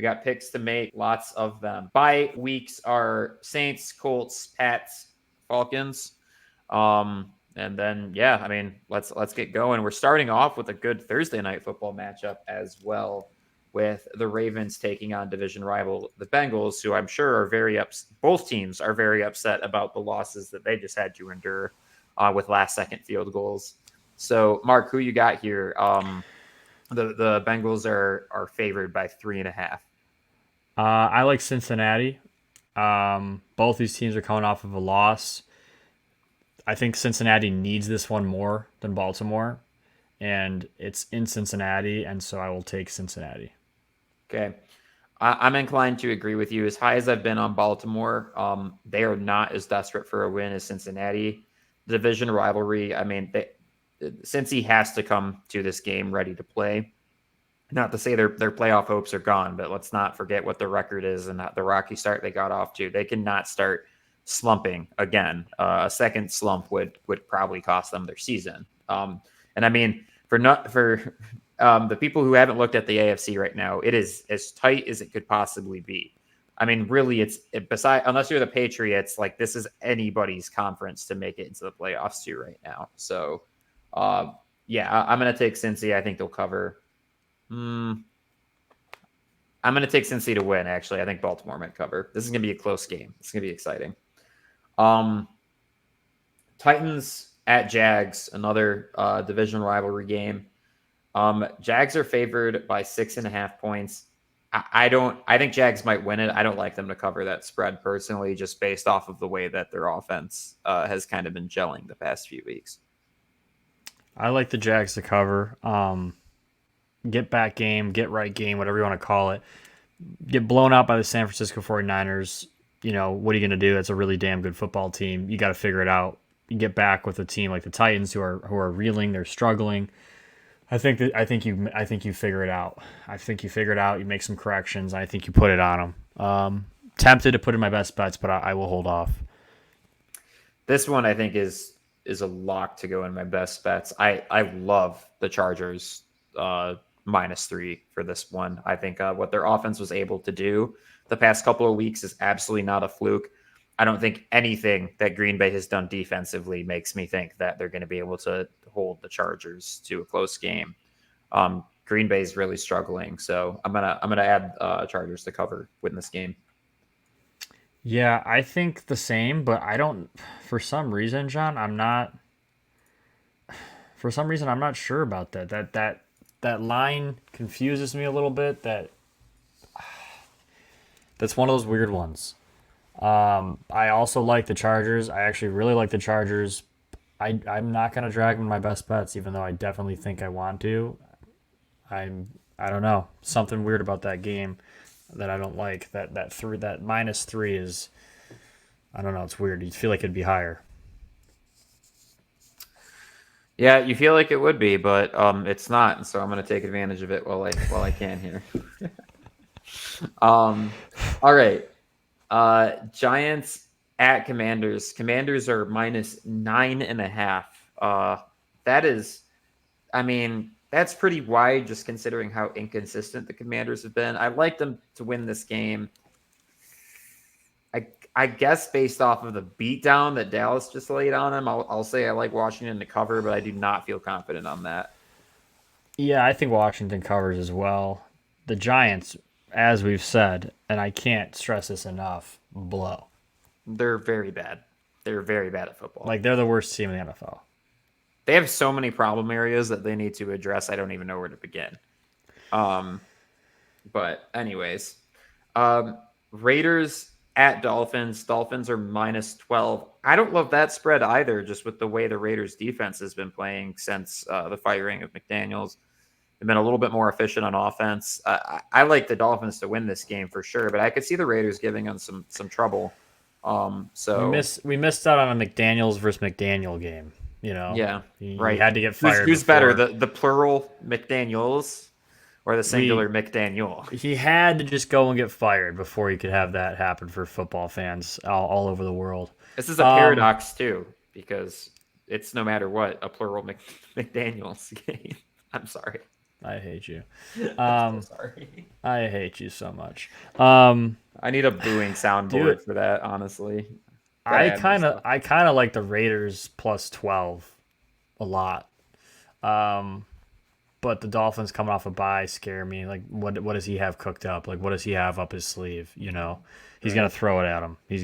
We got picks to make, lots of them. Bye weeks are Saints, Colts, Pats, Falcons. And then, yeah, I mean, let's get going. We're starting off with a good Thursday night football matchup as well, with the Ravens taking on division rival the Bengals, who I'm sure are both teams are very upset about the losses that they just had to endure with last-second field goals. So, Mark, who you got here? The Bengals are favored by 3.5. I like Cincinnati. Both these teams are coming off of a loss. I think Cincinnati needs this one more than Baltimore, and it's in Cincinnati, and so I will take Cincinnati. Okay. I'm inclined to agree with you. As high as I've been on Baltimore, they are not as desperate for a win as Cincinnati. The division rivalry, I mean, since he has to come to this game ready to play, not to say their playoff hopes are gone, but let's not forget what the record is and the rocky start they got off to. They cannot start slumping again. A second slump would probably cost them their season. And I mean, for the people who haven't looked at the AFC right now, it is as tight as it could possibly be. I mean, really, unless you're the Patriots, like this is anybody's conference to make it into the playoffs too right now. So, yeah, I'm going to take Cincy. I think they'll cover. I'm going to take Cincy to win, actually. I think Baltimore might cover. This is going to be a close game. It's going to be exciting. Titans at Jags, another division rivalry game. Jags are favored by 6.5 points. I think Jags might win it. I don't like them to cover that spread personally, just based off of the way that their offense has kind of been gelling the past few weeks. I like the Jags to cover. Get back game, get right game, whatever you want to call it. Get blown out by the San Francisco 49ers. You know, what are you going to do? That's a really damn good football team. You got to figure it out. You get back with a team like the Titans who are reeling, they're struggling. I think you figure it out. I think you figure it out. You make some corrections. I think you put it on them. Tempted to put in my best bets, but I will hold off. This one I think is a lock to go in my best bets. I love the Chargers -3 for this one. I think what their offense was able to do the past couple of weeks is absolutely not a fluke. I don't think anything that Green Bay has done defensively makes me think that they're going to be able to hold the Chargers to a close game. Green Bay is really struggling, so I'm gonna add Chargers to cover win this game. Yeah, I think the same, but I don't. For some reason, John, I'm not. For some reason, I'm not sure about that. That line confuses me a little bit. That's one of those weird ones. I also like the Chargers. I actually really like the Chargers. I'm not gonna drag them in my best bets, even though I definitely think I want to. I don't know, something weird about that game that I don't like. That -3 is, I don't know, it's weird. You feel like it'd be higher. Yeah, you feel like it would be, but it's not, and so I'm going to take advantage of it while I can here. All right, Giants at Commanders. Commanders are -9.5. That is, I mean, that's pretty wide, just considering how inconsistent the Commanders have been. I like them to win this game. I guess based off of the beatdown that Dallas just laid on them, I'll say I like Washington to cover, but I do not feel confident on that. Yeah, I think Washington covers as well. The Giants, as we've said, and I can't stress this enough, blow. They're very bad. They're very bad at football. Like, they're the worst team in the NFL. They have so many problem areas that they need to address. I don't even know where to begin. But anyways, Raiders at Dolphins. Dolphins are -12. I don't love that spread either, just with the way the Raiders defense has been playing since the firing of McDaniels. They've been a little bit more efficient on offense. I like the Dolphins to win this game for sure, but I could see the Raiders giving them some trouble. So we missed out on a McDaniels versus McDaniel game. You know, yeah, he right. had to get fired. Who's better, the plural McDaniels or the singular McDaniel? He had to just go and get fired before he could have that happen for football fans all over the world. This is a paradox too, because it's no matter what a plural McDaniels game. I'm sorry. I hate you. I'm so Um, sorry. I hate you so much. Um, I need a booing dude, soundboard for that, honestly. Gotta I add more kind of stuff. I kind of like the Raiders plus 12 a lot. Um, but the Dolphins coming off a bye scare me. Like, what does he have cooked up? Like, what does he have up his sleeve? You know, he's gonna Right. throw it at him. He's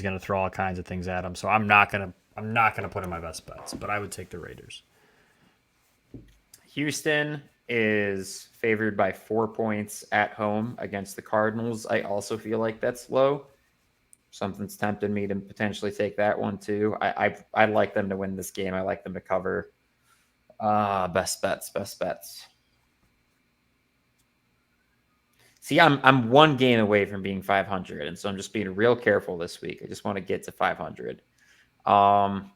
gonna throw all kinds of things at him. So I'm not gonna put in my best bets. But I would take the Raiders. Houston is favored by 4 points at home against the Cardinals. I also feel like that's low. Something's tempted me to potentially take that one too. I like them to win this game. I like them to cover. Best bets, best bets. See, I'm one game away from being 500, and so I'm just being real careful this week. I just want to get to 500. Um,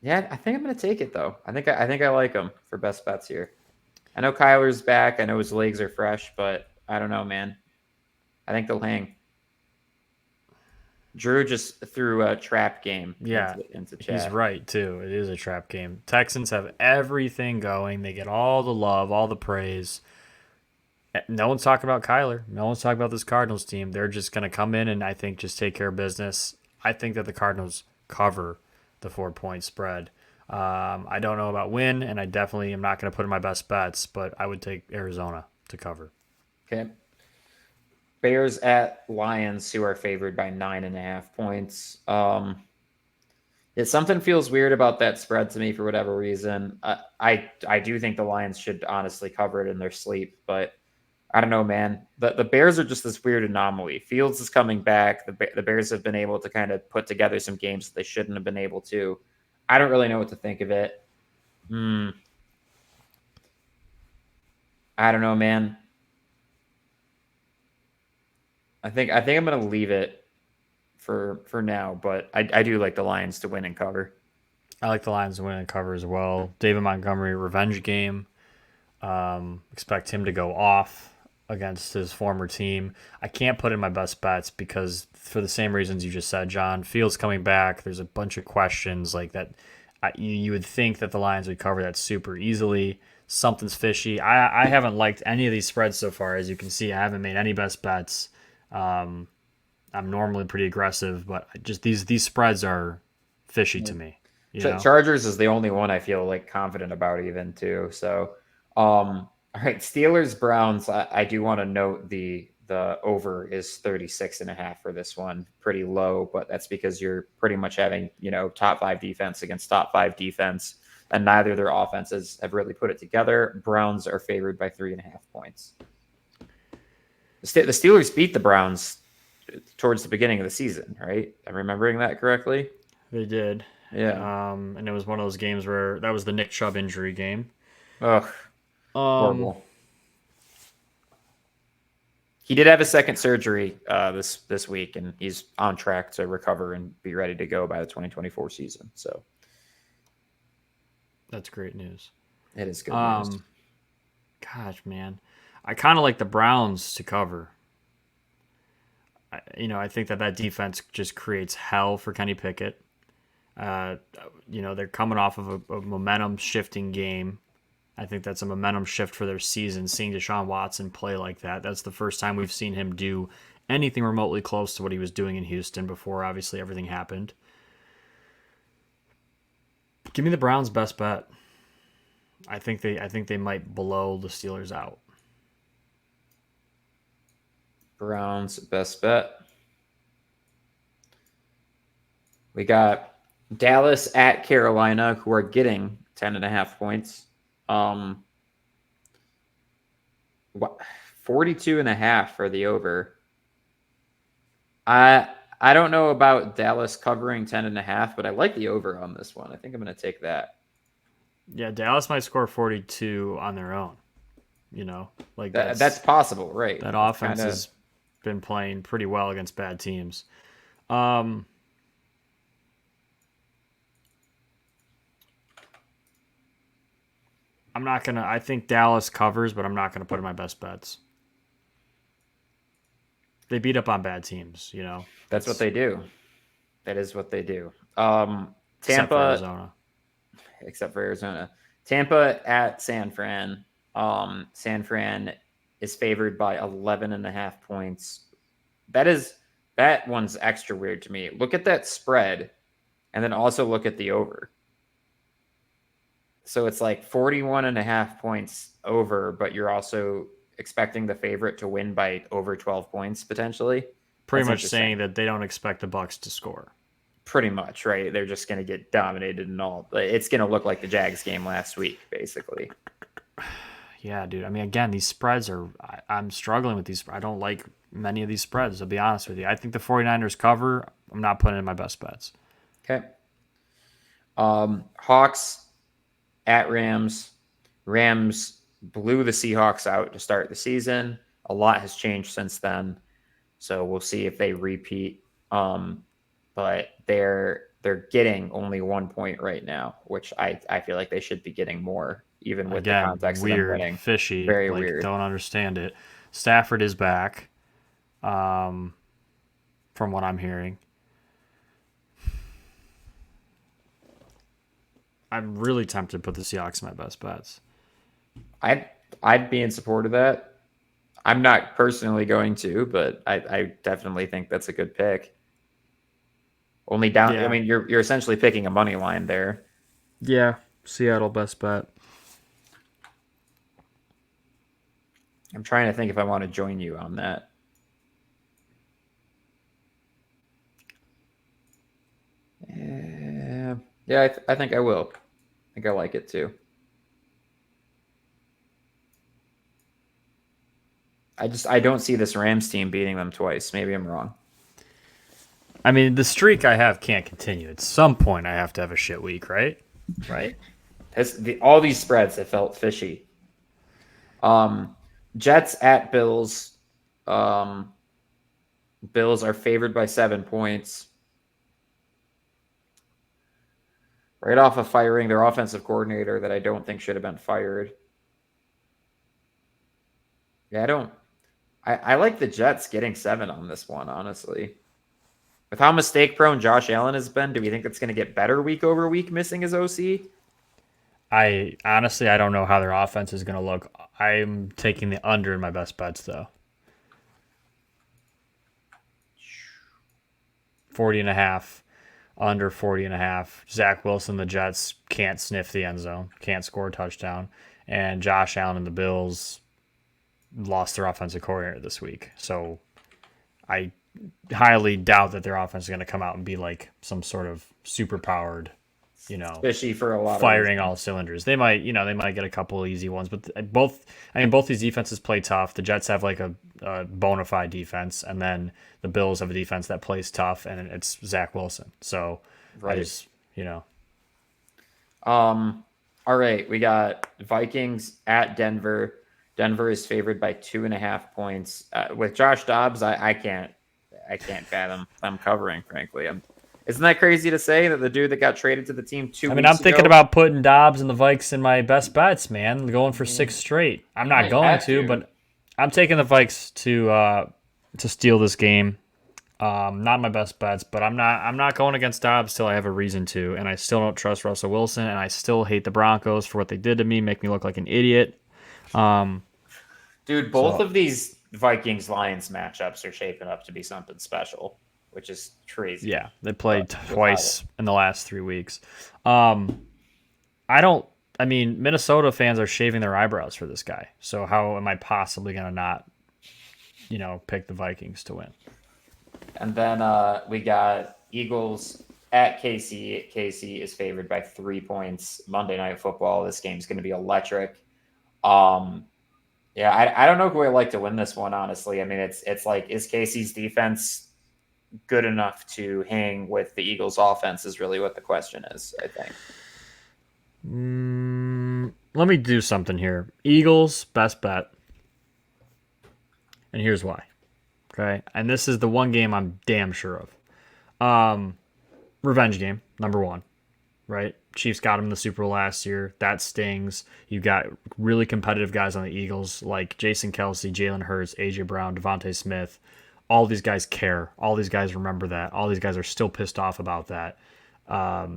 yeah, I think I'm gonna take it though. I think I like him for best bets here. I know Kyler's back. I know his legs are fresh, but I don't know, man. I think they'll hang. Drew just threw a trap game Yeah, into he's chat. right too. It is a trap game. Texans have everything going. They get all the love, all the praise. No one's talking about Kyler. No one's talking about this Cardinals team. They're just going to come in and I think just take care of business. I think that the Cardinals cover the 4 point spread. I don't know about win, and I definitely am not going to put in my best bets, but I would take Arizona to cover. Okay. Bears at Lions, who are favored by 9.5 points. Yeah, something feels weird about that spread to me for whatever reason. I do think the Lions should honestly cover it in their sleep, but I don't know, man. The Bears are just this weird anomaly. Fields is coming back. The Bears have been able to kind of put together some games that they shouldn't have been able to. I don't really know what to think of it. Hmm. I don't know, man. I think I'm gonna leave it for now, but I do like the Lions to win and cover. I like the Lions to win and cover as well. David Montgomery revenge game. Expect him to go off against his former team. I can't put in my best bets because for the same reasons you just said, John. Fields coming back. There's a bunch of questions like that. You would think that the Lions would cover that super easily. Something's fishy. I haven't liked any of these spreads so far. As you can see, I haven't made any best bets. Um, I'm normally pretty aggressive, but just these spreads are fishy Yeah. to me. You know. Chargers is the only one I feel like confident about even too. So, all right, Steelers Browns. I do want to note the over is 36.5 for this one. Pretty low, but that's because you're pretty much having top five defense against top five defense, and neither of their offenses have really put it together. Browns are favored by 3.5 points. The Steelers beat the Browns towards the beginning of the season, right? I'm remembering that correctly. They did. Yeah. And it was one of those games where that was the Nick Chubb injury game. Ugh, Um, horrible. He did have a second surgery this week, and he's on track to recover and be ready to go by the 2024 season. So that's great news. it is good news. Um, Gosh, man, I kind of like the Browns to cover. I think that defense just creates hell for Kenny Pickett. Uh, they're coming off of a momentum shifting game. I think that's a momentum shift for their season. Seeing Deshaun Watson play like that's the first time we've seen him do anything remotely close to what he was doing in Houston before obviously everything happened. Give me the Browns best bet. I think they might blow the Steelers out. Browns best bet. We got Dallas at Carolina, who are getting 10.5 points. What 42.5 for the over. I don't know about Dallas covering 10.5, but I like the over on this one. I think I'm going to take that. Yeah, Dallas might score 42 on their own. Like That's possible, right? that That's offense kind of has been playing pretty well against bad teams. Um, I'm not gonna. I think Dallas covers, but I'm not gonna put in my best bets. They beat up on bad teams, that's what they do. That is what they do. except for Tampa, Arizona. except for Arizona. Tampa at San Fran. San Fran is favored by 11.5 points. That one's extra weird to me. Look at that spread, and then also look at the over. So it's like 41.5 points over, but you're also expecting the favorite to win by over 12 points potentially. Pretty That's much interesting. saying that they don't expect the Bucks to score. Pretty much, right? They're just going to get dominated and all. It's going to look like the Jags game last week, basically. Yeah, dude. I mean, again, these spreads are. I'm struggling with these. I don't like many of these spreads, to be honest with you. I think the 49ers cover. I'm not putting in my best bets. Okay. Hawks at Rams. Rams blew the Seahawks out to start the season. A lot has changed since then. So we'll see if they repeat. But they're getting only 1 point right now, which I feel like they should be getting more, even with the Again, context of them weird, winning. fishy. Very Like, weird. don't understand it. Stafford is back, from what I'm hearing. I'm really tempted to put the Seahawks in my best bets. I'd be in support of that. I'm not personally going to, but I definitely think that's a good pick. Only down. I Yeah. mean, you're essentially picking a money line there. Yeah. Seattle best bet. I'm trying to think if I want to join you on that. Yeah, I think I will. I think I like it too. I don't see this Rams team beating them twice. Maybe I'm wrong. I mean, the streak I have can't continue. At some point, I have to have a shit week, right? Right. All these spreads have felt fishy. Jets at Bills. Um, Bills are favored by 7 points. Right off of firing their offensive coordinator that I don't think should have been fired. Yeah, I don't. I like the Jets getting 7 on this one, honestly. With how mistake prone Josh Allen has been, do we think it's going to get better week over week missing his OC? I honestly, I don't know how their offense is going to look. I'm taking the under in my best bets, though. 40.5, under 40.5. Zach Wilson, the Jets can't sniff the end zone, can't score a touchdown, and Josh Allen and the Bills lost their offensive coordinator this week. So I highly doubt that their offense is going to come out and be like some sort of super powered, Fishy for a lot of firing reasons. all cylinders. They might get a couple of easy ones, but both these defenses play tough. The Jets have like a bona fide defense, and then the Bills have a defense that plays tough, and it's Zach Wilson. So I Right. just, All right, we got Vikings at Denver. Denver is favored by 2.5 points. With Josh Dobbs, I can't fathom them covering. Frankly, isn't that crazy to say that the dude that got traded to the team 2 I mean, weeks I'm thinking ago? about putting Dobbs and the Vikes in my best bets, man. Going for 6 straight. I'm not might going have to, to. but I'm taking the Vikes to steal this game. Not my best bets, but I'm not going against Dobbs till I have a reason to, and I still don't trust Russell Wilson, and I still hate the Broncos for what they did to me, make me look like an idiot. Dude, both So of these Vikings Lions matchups are shaping up to be something special, which is crazy. yeah, they But played twice in the last 3 weeks. I don't. I mean, Minnesota fans are shaving their eyebrows for this guy. So how am I possibly going to not, pick the Vikings to win? And then we got Eagles at KC. KC is favored by 3 points. Monday Night Football. This game's going to be electric. Yeah, I don't know who I like to win this one, honestly. I mean, it's like, is KC's defense good enough to hang with the Eagles' offense? Is really what the question is, I think. Let me do something here. Eagles, best bet. And here's why. Okay. And this is the one game I'm damn sure of. Revenge game, number one. Right? Chiefs got him in the Super Bowl last year. That stings. You got really competitive guys on the Eagles like Jason Kelsey, Jalen Hurts, AJ Brown, Devontae Smith. All these guys care. All these guys remember that. All these guys are still pissed off about that.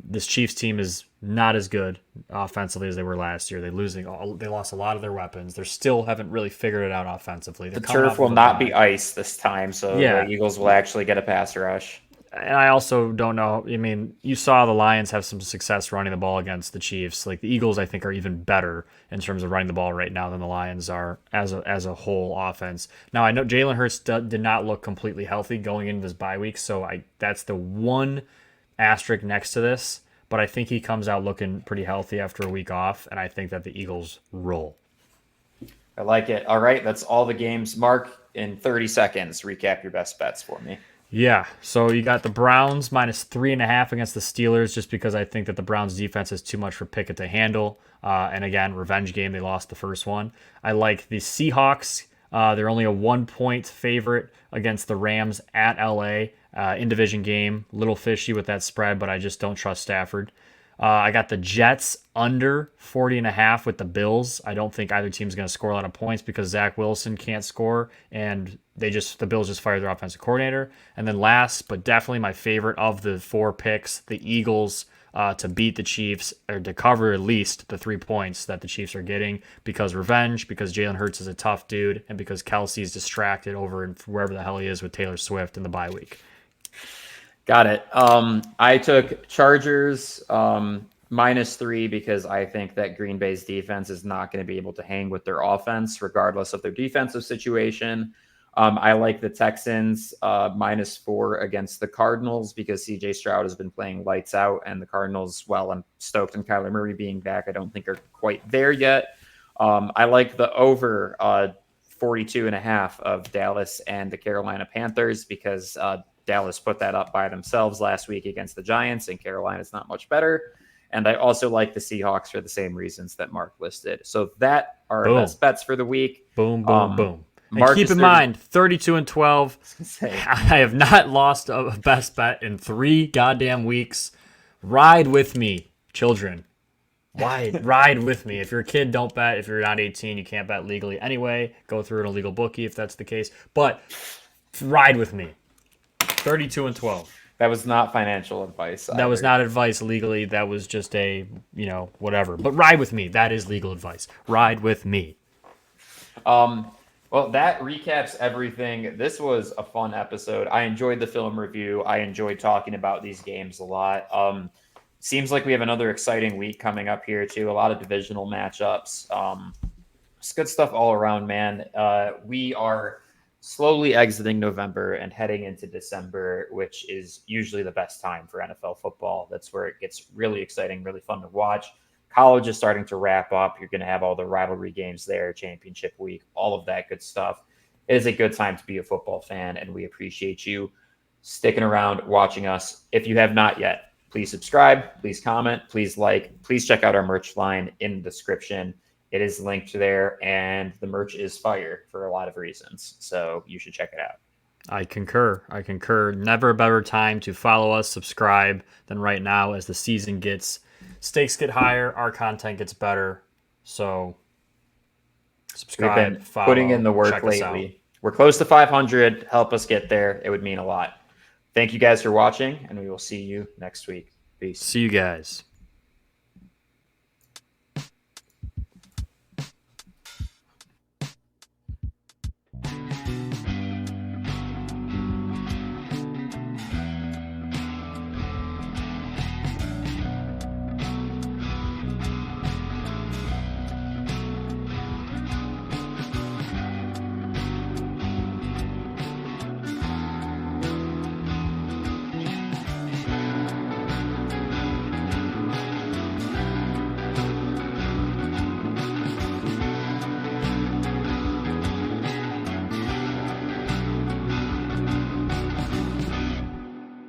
This Chiefs team is not as good offensively as they were last year. They lost a lot of their weapons. They still haven't really figured it out offensively. They're The coming turf off will of a not be bye. ice this time, so the Yeah, Eagles will actually get a pass rush. and I also don't know. I mean, you saw the Lions have some success running the ball against the Chiefs. Like the Eagles, I think are even better in terms of running the ball right now than the Lions are as a whole offense. Now I know Jalen Hurts did not look completely healthy going into this bye week, so I that's the one asterisk next to this. But I think he comes out looking pretty healthy after a week off, and I think that the Eagles roll. I like it. All right, that's all the games. Mark, in 30 seconds, recap your best bets for me. Yeah, so you got the Browns -3.5 against the Steelers, just because I think that the Browns defense is too much for Pickett to handle. And again, revenge game, they lost the first one. I like the Seahawks. They're only a 1 point favorite against the Rams at LA. In division game, little fishy with that spread, but I just don't trust Stafford. I got the Jets under 40.5 with the Bills. I don't think either team's going to score a lot of points because Zach Wilson can't score, and the Bills just fired their offensive coordinator. And then last, but definitely my favorite of the four picks, the Eagles to beat the Chiefs or to cover at least the 3 points that the Chiefs are getting because revenge, because Jalen Hurts is a tough dude, and because Kelsey's distracted over in wherever the hell he is with Taylor Swift in the bye week. Got it. I took Chargers -3 because I think that Green Bay's defense is not going to be able to hang with their offense, regardless of their defensive situation. I like the Texans -4 against the Cardinals because CJ Stroud has been playing lights out, and the Cardinals, well, I'm stoked on Kyler Murray being back. I don't think are quite there yet. I like the over 42.5 of Dallas and the Carolina Panthers because Dallas put that up by themselves last week against the Giants, and Carolina's not much better. And I also like the Seahawks for the same reasons that Mark listed. So that are our Boom. best bets for the week. Boom, boom, boom. And Mark keep is in 30. mind, 32-12. Say, I have not lost a best bet in 3 goddamn weeks. Ride with me, children. Ride with me. If you're a kid, don't bet. If you're not 18, you can't bet legally anyway. Go through an illegal bookie if that's the case. But ride with me. 32-12. that was not financial advice. That was not advice legally. That was just whatever. But ride with me. That is legal advice. Ride with me. Well, that recaps everything. This was a fun episode. I enjoyed the film review. I enjoyed talking about these games a lot. Seems like we have another exciting week coming up here too. A lot of divisional matchups. It's good stuff all around, man. We are slowly exiting November and heading into December, which is usually the best time for NFL football. That's where it gets really exciting, really fun to watch. College is starting to wrap up. You're going to have all the rivalry games there, championship week, all of that good stuff. It is a good time to be a football fan, and we appreciate you sticking around watching us. If you have not yet, please subscribe, please comment, please like, please check out our merch line in the description. It is linked there, and the merch is fire for a lot of reasons. So you should check it out. I concur. Never a better time to follow us, subscribe than right now as the season stakes get higher, our content gets better. So We've subscribe, been follow, putting in the work check us out. lately. We're close to 500. Help us get there. It would mean a lot. Thank you guys for watching, and we will see you next week. Peace. See you guys.